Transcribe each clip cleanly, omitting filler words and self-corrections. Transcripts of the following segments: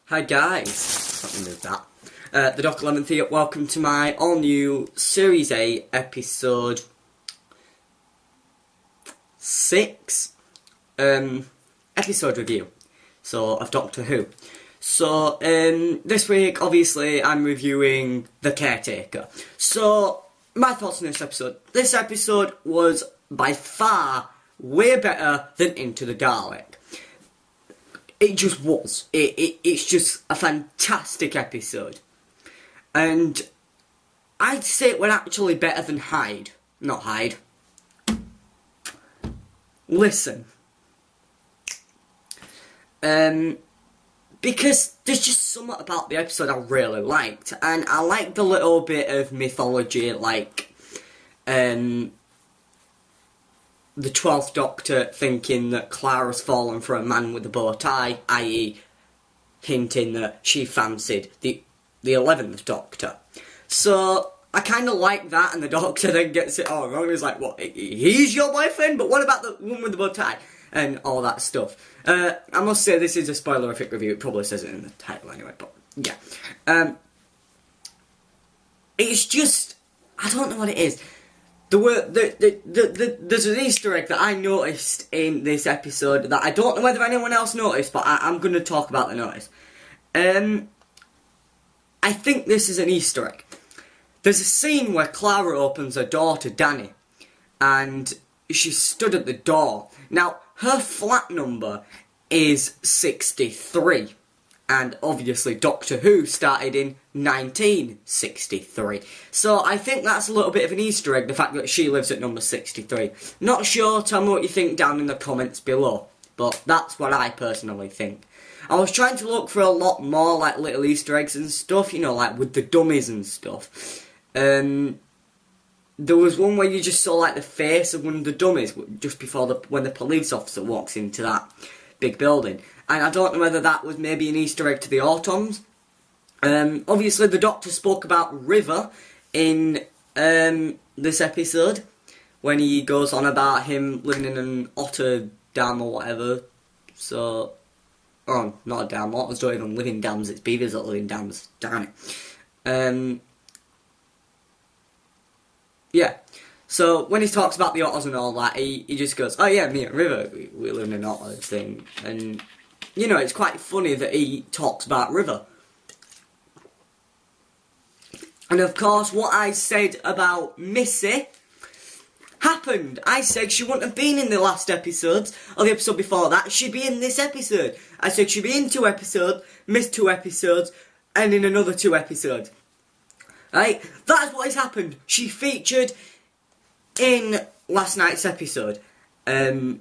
Hi guys, let me move that. The Doc 11th here, welcome to my all-new Series 8 episode 6 episode review, of Doctor Who. So, this week, obviously, I'm reviewing The Caretaker. So, my thoughts on this episode. This episode was, by far, way better than Into the Dalek. It just was. It's just a fantastic episode. And I'd say it went actually better than Hyde. Not Hyde. Listen. Because there's just something about the episode I really liked. And I liked the little bit of mythology, like, the 12th Doctor thinking that Clara's fallen for a man with a bow tie, i.e. hinting that she fancied the 11th Doctor. So, I kind of like that, and the Doctor then gets it all wrong. He's like, what, he's your boyfriend? But what about the one with the bow tie? And all that stuff. I must say, this is a spoilerific review. It probably says it in the title anyway, but yeah. It's just, I don't know what it is. There's an Easter egg that I noticed in this episode that I don't know whether anyone else noticed, but I'm going to talk about the notice. I think this is an Easter egg. There's a scene where Clara opens her door to Danny, and she stood at the door. Now, her flat number is 63. And obviously Doctor Who started in 1963. So I think that's a little bit of an Easter egg, the fact that she lives at number 63. Not sure, tell me what you think down in the comments below. But that's what I personally think. I was trying to look for a lot more like little Easter eggs and stuff, you know, like with the dummies and stuff. There was one where you just saw like the face of one of the dummies just before when the police officer walks into that big building. And I don't know whether that was maybe an Easter egg to the Autons. Obviously, the Doctor spoke about River in this episode, when he goes on about him living in an otter dam or whatever. So, oh, not a dam, otters don't even live in dams, it's beavers that live in dams, damn it. Yeah. So, when he talks about the otters and all that, he just goes, oh yeah, me and River, we live in an otter thing. And, you know, it's quite funny that he talks about River. And of course, what I said about Missy happened. I said she wouldn't have been in the last episodes, or the episode before that, she'd be in this episode. I said she'd be in 2 episodes, missed 2 episodes, and in another 2 episodes. Right? That's what has happened. She featured in last night's episode, The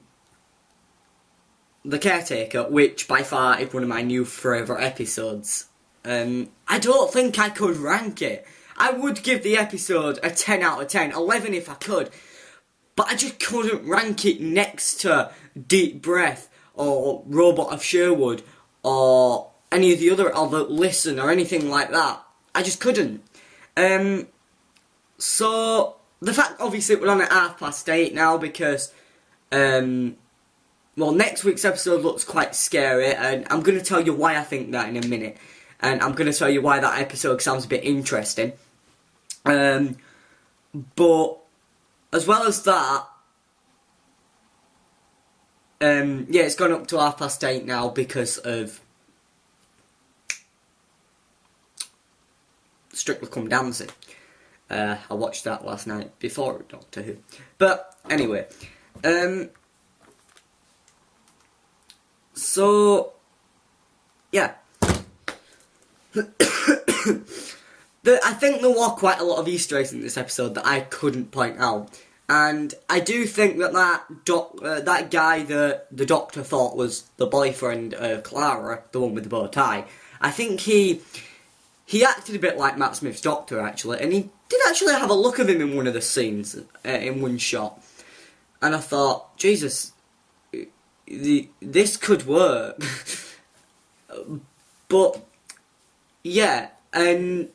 Caretaker, which by far is one of my new favourite episodes. I don't think I could rank it. I would give the episode a 10 out of 10, 11 if I could, but I just couldn't rank it next to Deep Breath, or Robot of Sherwood, or any of the other Listen, or anything like that. I just couldn't. So, the fact, obviously, we're on at 8:30 now, because, well, next week's episode looks quite scary, and I'm going to tell you why I think that in a minute. And I'm going to tell you why that episode sounds a bit interesting. But, as well as that, yeah, it's gone up to 8:30 now because of Strictly Come Dancing. I watched that last night before Doctor Who. But, anyway, so, yeah. I think there were quite a lot of Easter eggs in this episode that I couldn't point out. And I do think that that guy that the Doctor thought was the boyfriend of Clara, the one with the bow tie, I think he acted a bit like Matt Smith's Doctor, actually. And he did actually have a look of him in one of the scenes, in one shot. And I thought, Jesus, this could work. But, yeah, and,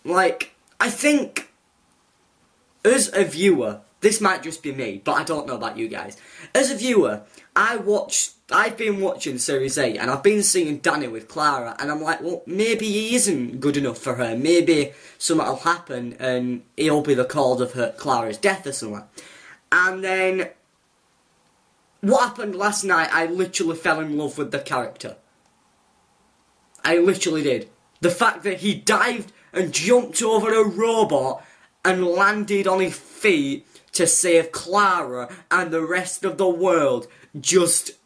like, I think, as a viewer, this might just be me, but I don't know about you guys. As a viewer, I've been watching Series 8 and I've been seeing Danny with Clara, and I'm like, well, maybe he isn't good enough for her. Maybe something will happen and he'll be the cause of Clara's death or something. And then, what happened last night, I literally fell in love with the character. I literally did. The fact that he dived and jumped over a robot and landed on his feet to save Clara and the rest of the world, it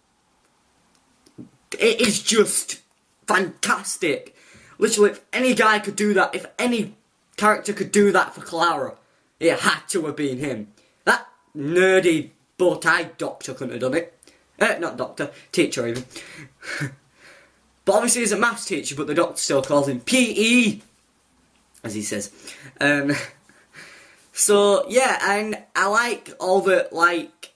is just fantastic. Literally, if any guy could do that, if any character could do that for Clara, it had to have been him. That nerdy bow-tie doctor couldn't have done it. Not doctor, teacher even. But obviously he's a maths teacher, but the doctor still calls him PE, as he says. So, yeah, and I like all the, like,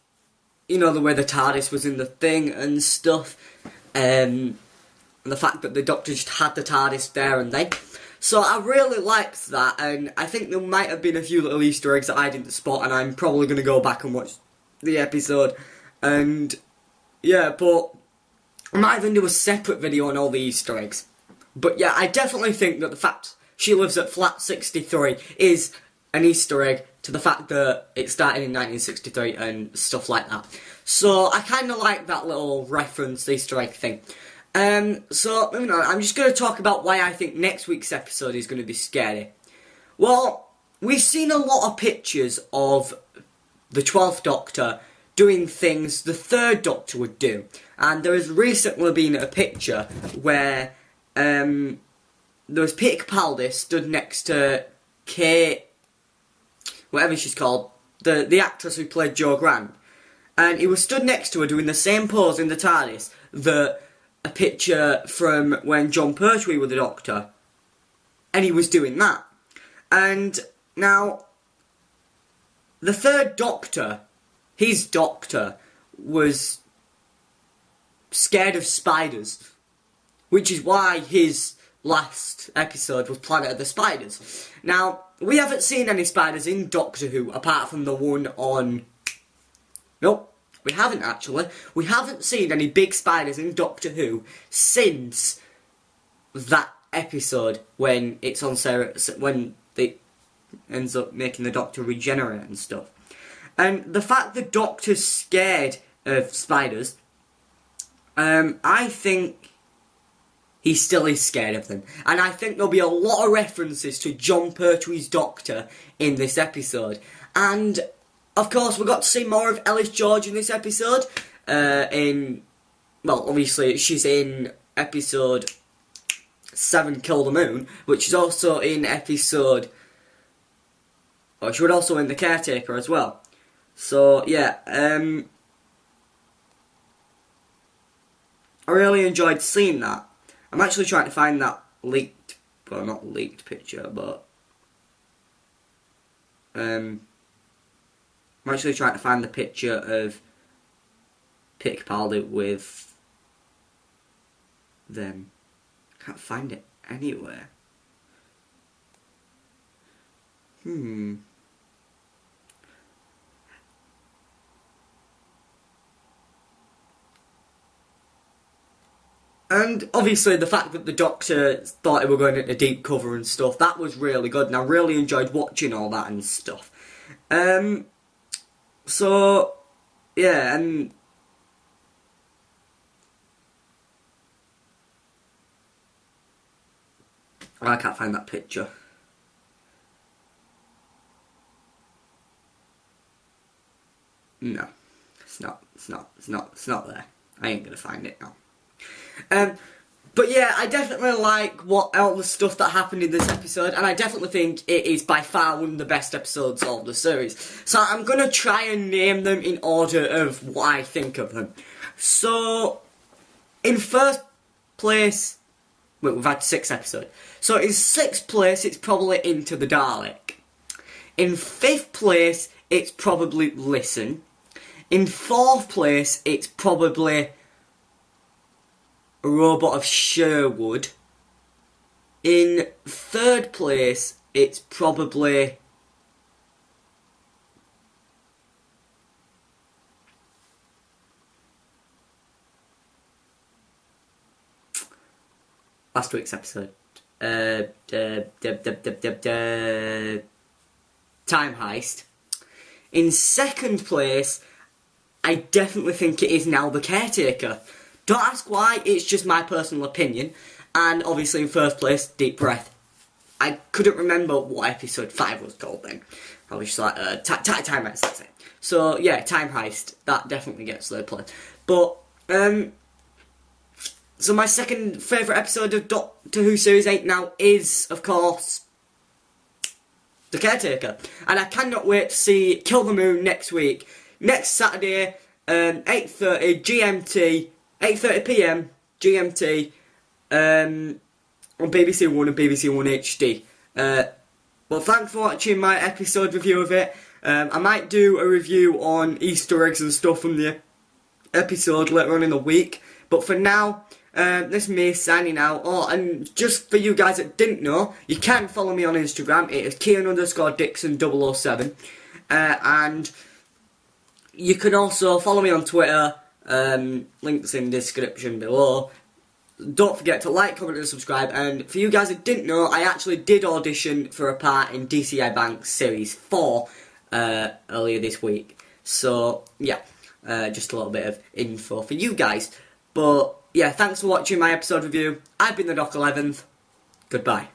you know, the way the TARDIS was in the thing and stuff. And the fact that the Doctor just had the TARDIS there and then. So I really liked that, and I think there might have been a few little Easter eggs that I didn't spot, and I'm probably going to go back and watch the episode. And, yeah, but I might even do a separate video on all the Easter eggs. But yeah, I definitely think that the fact she lives at flat 63 is an Easter egg to the fact that it started in 1963 and stuff like that. So I kind of like that little reference, Easter egg thing. So moving on, I'm just going to talk about why I think next week's episode is going to be scary. Well, we've seen a lot of pictures of the 12th Doctor doing things the 3rd Doctor would do. And there has recently been a picture where there was Peter Capaldi stood next to Kate, whatever she's called, the actress who played Jo Grant. And he was stood next to her doing the same pose in the TARDIS that a picture from when John Pertwee was the Doctor. And he was doing that. And now, the 3rd Doctor, his Doctor, was scared of spiders. Which is why his last episode was Planet of the Spiders. Now, we haven't seen any spiders in Doctor Who, apart from the one on... Nope, we haven't actually. We haven't seen any big spiders in Doctor Who since that episode when it's on when it ends up making the Doctor regenerate and stuff. And the fact the Doctor's scared of spiders, I think he still is scared of them. And I think there'll be a lot of references to John Pertwee's Doctor in this episode. And, of course, we got to see more of Ellis George in this episode. Well, obviously, she's in episode 7, Kill the Moon, which is also in episode... Well, she was also in The Caretaker as well. So, yeah, I really enjoyed seeing that. I'm actually trying to find that leaked, well, not leaked picture, but I'm actually trying to find the picture of Peter Capaldi with them. Can't find it anywhere. And obviously the fact that the Doctor thought they were going into deep cover and stuff, that was really good, and I really enjoyed watching all that and stuff. So, yeah, and... I can't find that picture. No, it's not there. I ain't gonna find it now. But yeah, I definitely like all the stuff that happened in this episode, and I definitely think it is by far one of the best episodes of the series. So I'm gonna try and name them in order of what I think of them. So, in first place, well, we've had 6 episodes. So in 6th place, it's probably Into the Dalek. In 5th place, it's probably Listen. In 4th place, it's probably A Robot of Sherwood. In 3rd place, it's probably last week's episode. Time Heist. In second place, I definitely think it is now The Caretaker. Don't ask why, it's just my personal opinion. And obviously in first place, Deep Breath. I couldn't remember what episode 5 was called then. I was just like, Time Heist, that's it. So yeah, Time Heist, that definitely gets third place. But, so my second favourite episode of Doctor Who Series 8 now is, of course, The Caretaker. And I cannot wait to see Kill the Moon next week. Next Saturday, 8:30 GMT, 8:30pm GMT, on BBC One and BBC One HD. Well, thanks for watching my episode review of it. I might do a review on Easter eggs and stuff from the episode later on in the week. But for now, this is me signing out. Oh, and just for you guys that didn't know, you can follow me on Instagram. It is Kian_Dixon007. And you can also follow me on Twitter. Links in the description below. Don't forget to like, comment and subscribe. And for you guys that didn't know, I actually did audition for a part in DCI Bank Series 4 earlier this week. So, yeah, just a little bit of info for you guys. But, yeah, thanks for watching my episode review. I've been the Doc 11th. Goodbye.